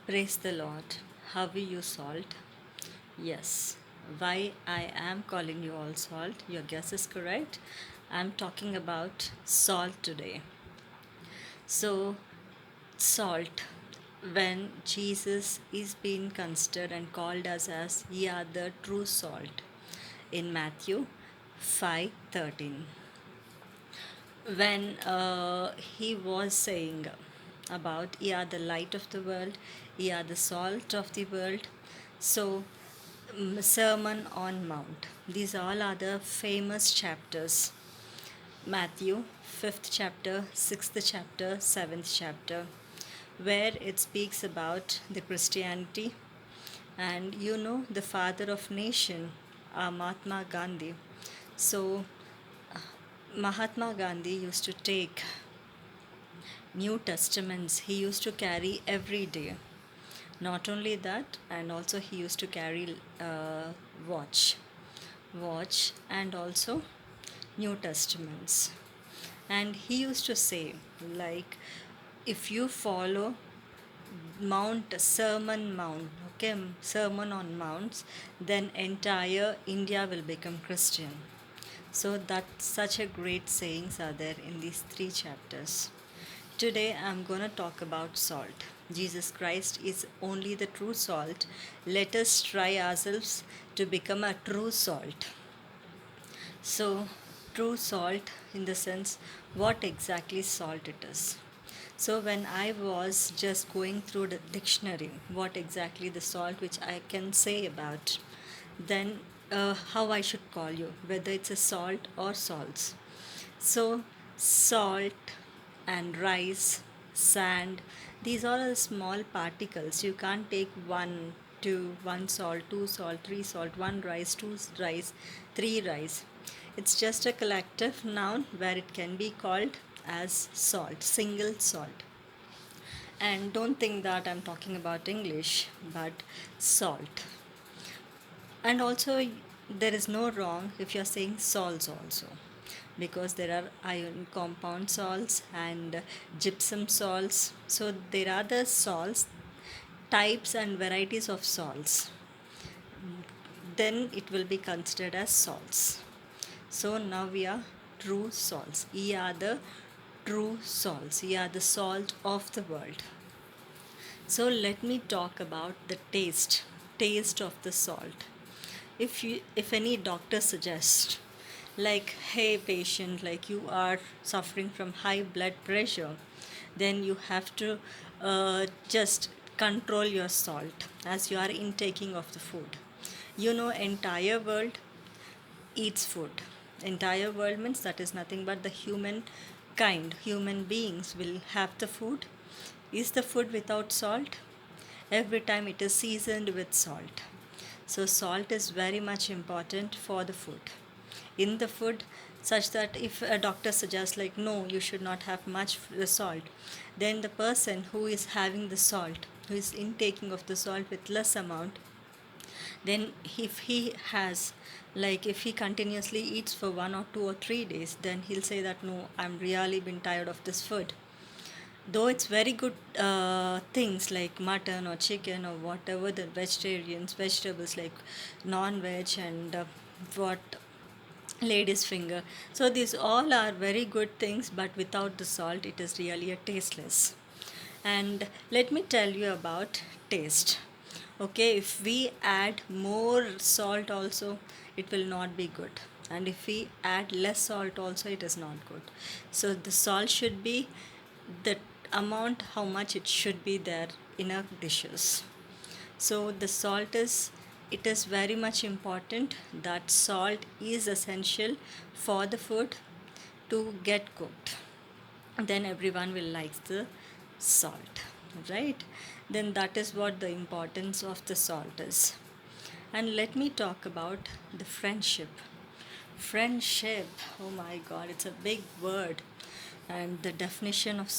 Praise the Lord. How are you, Salt? Yes. Why I am calling you all Salt? Your guess is correct. I'm talking about salt today. So, salt. When Jesus is being considered and called us as ye are the true salt in Matthew 5:13, when he was saying about ye are the light of the world, ye are the salt of the world. So, Sermon on Mount, these all are the famous chapters. Matthew 5th chapter, 6th chapter, 7th chapter, where it speaks about the Christianity. And the father of nation, Mahatma Gandhi. So Mahatma Gandhi used to take New Testaments, he used to carry every day. Not only that, and also he used to carry watch, and also New Testaments. And he used to say, like, if you follow Sermon Mount, okay, Sermon on Mounts, then entire India will become Christian. So that such a great sayings are there in these three chapters. Today I'm going to talk about salt. Jesus Christ is only the true salt. Let us try ourselves to become a true salt. So, true salt in the sense what exactly salt it is. So, when I was just going through the dictionary, what exactly the salt which I can say about, then how I should call you, whether it's a salt or salts. So, salt and rice, sand, these are all small particles. You can't take one salt, two salt, three salt, one rice, two rice, three rice. It's just a collective noun where it can be called as salt, single salt. And don't think that I'm talking about English, but salt. And also, there is no wrong if you're saying salts also, because there are iron compound salts and gypsum salts. So there are the salts, types and varieties of salts. Then it will be considered as salts. So now we are true salts. We are the true salts. We are the salt of the world. So let me talk about the taste of the salt. If any doctor suggests, like, hey patient, like you are suffering from high blood pressure, then you have to just control your salt as you are intaking of the food. Entire world eats food. Entire world means that is nothing but the human kind. Human beings will have the food. Is the food without salt? Every time it is seasoned with salt. So salt is very much important for the food. In the food, such that if a doctor suggests, like, no, you should not have much salt, then the person who is having the salt, who is intaking of the salt with less amount, then if he has, like, if he continuously eats for 1 or 2 or 3 days, then he'll say that no, I'm really been tired of this food. Though it's very good things like mutton or chicken or whatever the vegetables like non-veg and what lady's finger. So these all are very good things, but without the salt, it is really a tasteless. And let me tell you about taste. Okay, if we add more salt also, it will not be good. And if we add less salt also, it is not good. So the salt should be the amount how much it should be there in our dishes. So the salt is, it is very much important that salt is essential for the food to get cooked. Then everyone will like the salt, right? Then that is what the importance of the salt is. And let me talk about the friendship. Friendship, oh my god, it's a big word. And the definition of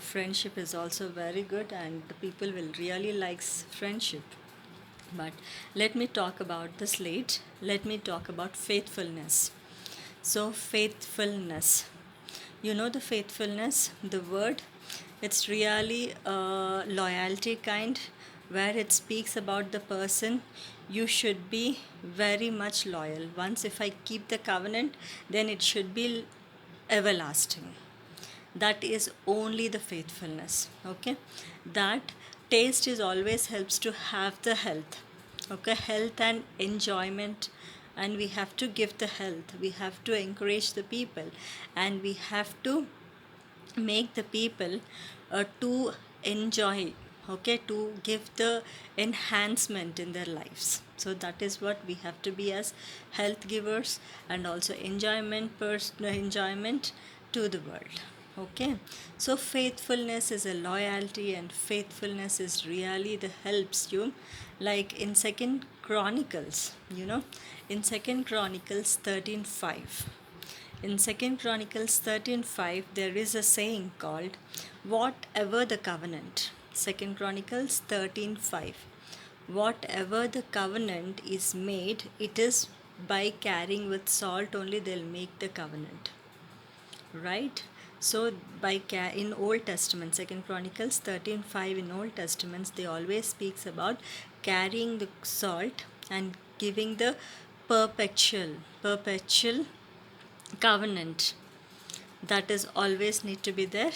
friendship is also very good, and the people will really like friendship. But let me talk about the slate. Let me talk about faithfulness. So, faithfulness. You know the faithfulness, the word, It's really a loyalty kind, where it speaks about the person. You should be very much loyal. Once if I keep the covenant, then it should be everlasting. That is only the faithfulness. Okay, that taste is always helps to have the health. Okay, health and enjoyment, and we have to give the health, we have to encourage the people, and we have to make the people to enjoy, okay, to give the enhancement in their lives. So that is what we have to be as health givers, and also enjoyment to the world. Okay, so faithfulness is a loyalty, and faithfulness is really the helps you, like in Second Chronicles, in Second Chronicles 13:5. In Second Chronicles 13:5, there is a saying called whatever the covenant. Second Chronicles 13:5. Whatever the covenant is made, it is by carrying with salt only they'll make the covenant. Right? So in Old Testament, Second Chronicles 13:5 in Old Testaments, they always speaks about carrying the salt and giving the perpetual covenant, that is always need to be there.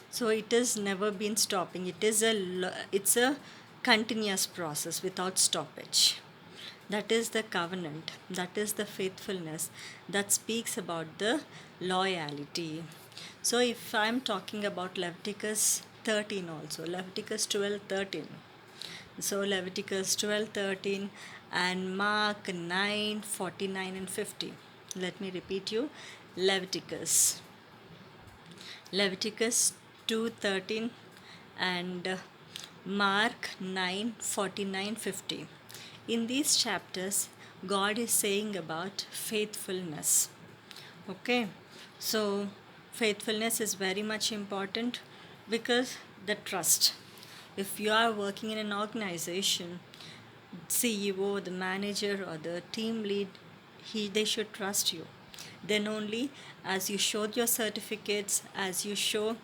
So it is never been stopping, it's a continuous process without stoppage. That is the covenant, that is the faithfulness, that speaks about the loyalty. So if I'm talking about Leviticus 13, also Leviticus 12:13, so Leviticus 12:13 and Mark 9:49 and 50. Let me repeat you. Leviticus. Leviticus 2:13 and Mark 9:49, 50. In these chapters, God is saying about faithfulness. Okay, so faithfulness is very much important, because the trust. If you are working in an organization, CEO, the manager, or the team lead, they should trust you. Then only, as you show your certificates, as you show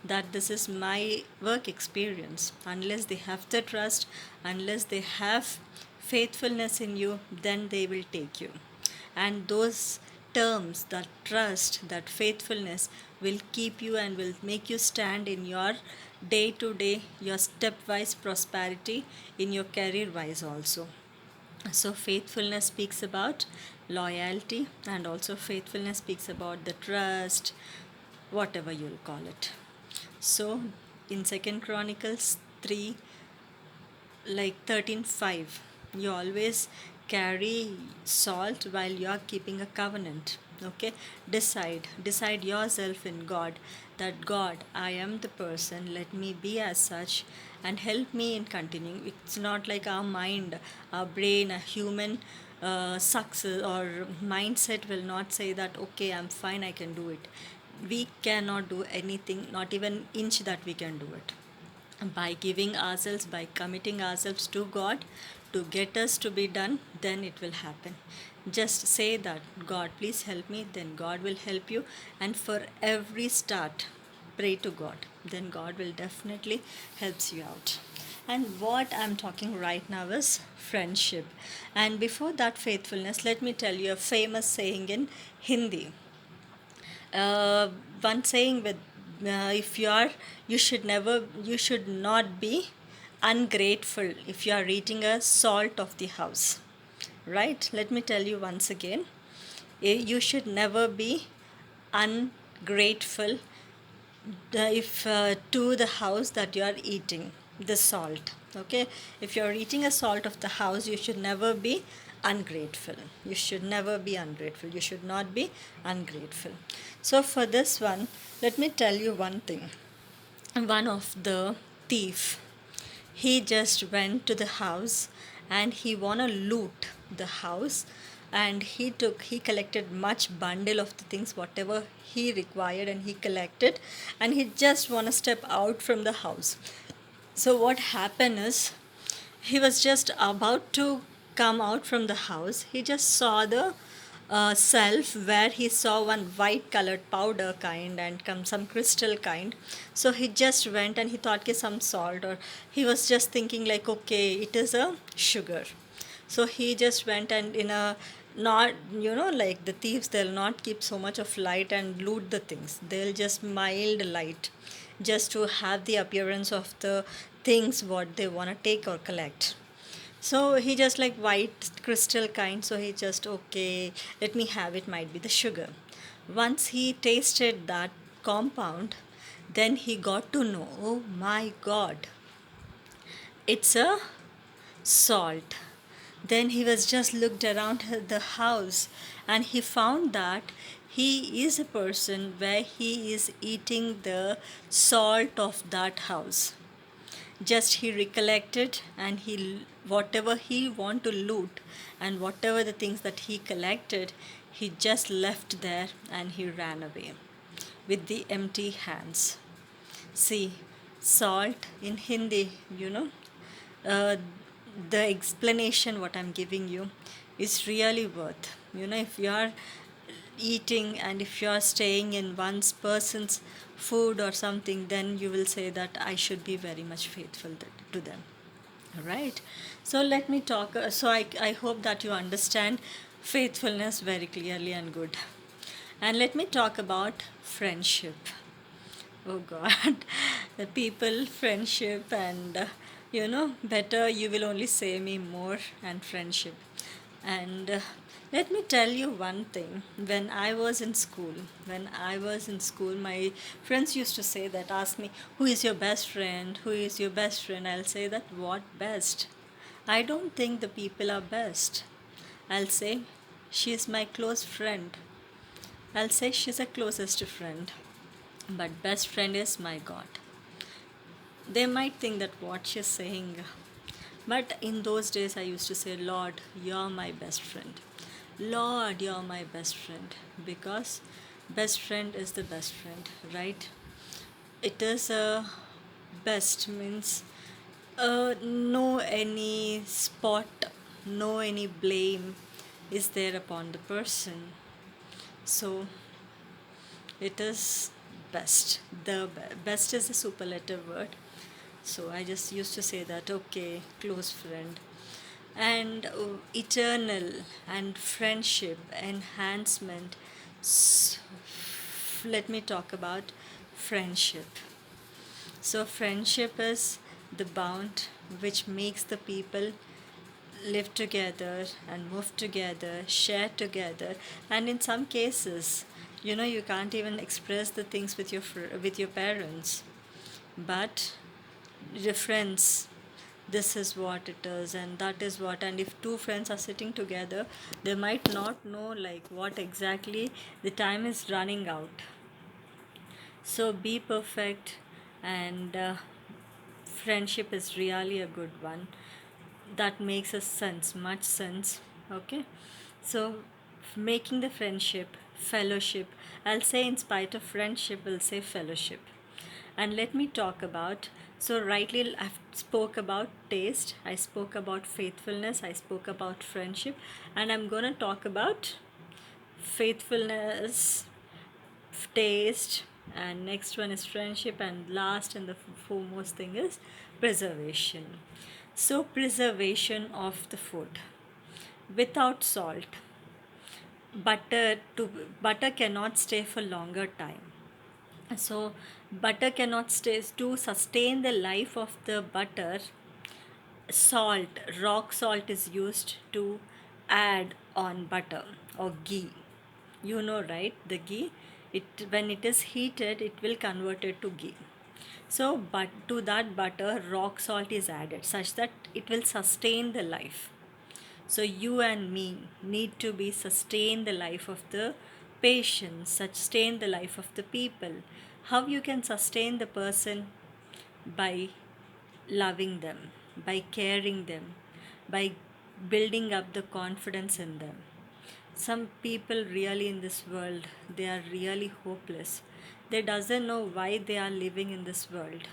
that this is my work experience, unless they have the trust, unless they have faithfulness in you, then they will take you. And those terms, that trust, that faithfulness, will keep you and will make you stand in your day to day, your stepwise prosperity, in your career wise also. So faithfulness speaks about loyalty, and also faithfulness speaks about the trust, whatever you'll call it. So in Second Chronicles 3, like 13:5, you always carry salt while you are keeping a covenant. Okay, decide yourself in God, that God, I am the person, let me be as such, and help me in continuing. It's not like our mind, our brain, a human success or mindset will not say that okay, I'm fine, I can do it. We cannot do anything, not even inch that we can do it. By giving ourselves, by committing ourselves to God to get us to be done, then it will happen. Just say that, God, please help me, then God will help you. And for every start, pray to God, then God will definitely helps you out. And what I'm talking right now is friendship. And before that, faithfulness, let me tell you a famous saying in Hindi. uh, One saying with, if you are, you should not be ungrateful if you are eating a salt of the house. Right, let me tell you once again. You should never be ungrateful, if to the house that you are eating the salt. Okay, if you are eating a salt of the house, you should never be ungrateful. You should never be ungrateful, you should not be ungrateful. So for this one, let me tell you one thing. One of the thief, he just went to the house and he wanna loot the house, and he collected much bundle of the things whatever he required, and he collected, and he just wanna step out from the house. So what happened is, he was just about to come out from the house, he just saw the self, where he saw one white colored powder kind and some crystal kind. So he just went and he thought कि some salt, or he was just thinking like, okay, it is a sugar. So he just went and in a, not, like the thieves, they'll not keep so much of light and loot the things. They'll just mild light just to have the appearance of the things what they want to take or collect. So he just like white crystal kind. So he just, okay, let me have it, might be the sugar. Once he tasted that compound, then he got to know, oh my god, it's a salt. Then he was just looked around the house and he found that he is a person where he is eating the salt of that house. Just he recollected and he, whatever he want to loot and whatever the things that he collected, he just left there and he ran away with the empty hands. See, salt in Hindi, uh, the explanation what I'm giving you is really worth. If you are eating and if you are staying in one person's food or something, then you will say that I should be very much faithful to them. Right. So let me talk. I hope that you understand faithfulness very clearly and good. And let me talk about friendship. Oh God, the people, friendship, and better you will only say me more, and friendship. And let me tell you one thing. When I was in school, my friends used to say that, ask me, who is your best friend? Who is your best friend? I'll say that, what best? I don't think the people are best. I'll say, she is my close friend. I'll say she's a closest friend. But best friend is my God. They might think that what she's saying. But in those days, I used to say, Lord, you're my best friend. Lord, you're my best friend. Because best friend is the best friend, right? It is a best means no any spot, no any blame is there upon the person. So it is best. The best is a superlative word. So I just used to say that, okay, close friend. And eternal and friendship, enhancement. Let me talk about friendship. So, friendship is the bond which makes the people live together and move together, share together, and in some cases, you can't even express the things with with your parents, but your friends, this is what it is and that is what. And if two friends are sitting together, they might not know like what exactly the time is running out. So be perfect, and friendship is really a good one. That makes a sense, much sense. Okay, so making the friendship, fellowship. I'll say in spite of friendship, we'll say fellowship. And let me talk about. So rightly, I spoke about taste. I spoke about faithfulness. I spoke about friendship, and I'm gonna talk about faithfulness, taste, and next one is friendship, and last and the foremost thing is preservation. So preservation of the food without salt, butter cannot stay for longer time. So butter cannot stay. To sustain the life of the butter, salt, rock salt is used to add on butter or ghee. Right, the ghee, it when it is heated, it will convert it to ghee. So but to that butter, rock salt is added such that it will sustain the life. So you and me need to be sustain the life of the patient, sustain the life of the people. How you can sustain the person? By loving them, by caring them, by building up the confidence in them. Some people really in this world, they are really hopeless. They doesn't know why they are living in this world.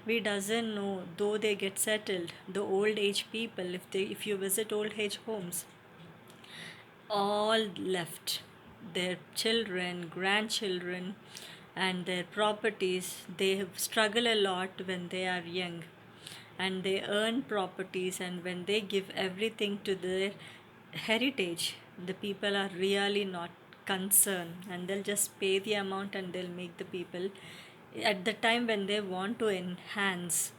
We doesn't know, though they get settled, the old age people, if you visit old age homes, all left their children, grandchildren, and their properties. They struggle a lot when they are young, and they earn properties, and when they give everything to their heritage, the people are really not concerned, and they'll just pay the amount and they'll make the people at the time when they want to enhance,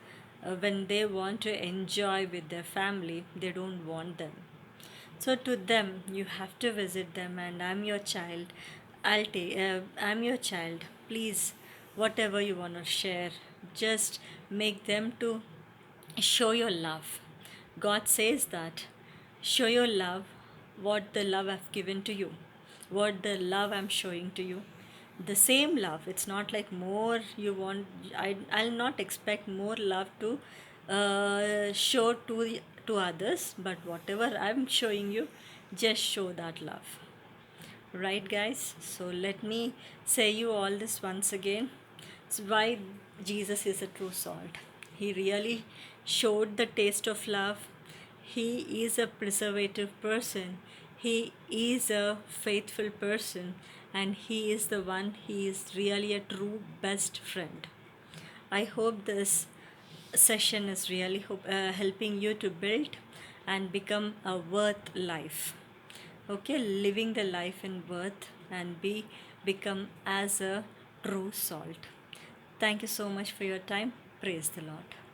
when they want to enjoy with their family, they don't want them. So to them, you have to visit them, and I'm your child. I'm your child. Please, whatever you want to share, just make them to show your love. God says that show your love, what the love I've given to you, what the love I'm showing to you. The same love. It's not like more you want. I'll not expect more love to show to others, but whatever I'm showing you, just show that love. Right, guys? So let me say you all this once again. It's why Jesus is a true salt. He really showed the taste of love. He is a preservative person. He is a faithful person. And he is the one, he is really a true best friend. I hope this session is really helping you to build and become a worth life. Okay, living the life in worth and become as a true salt. Thank you so much for your time. Praise the Lord.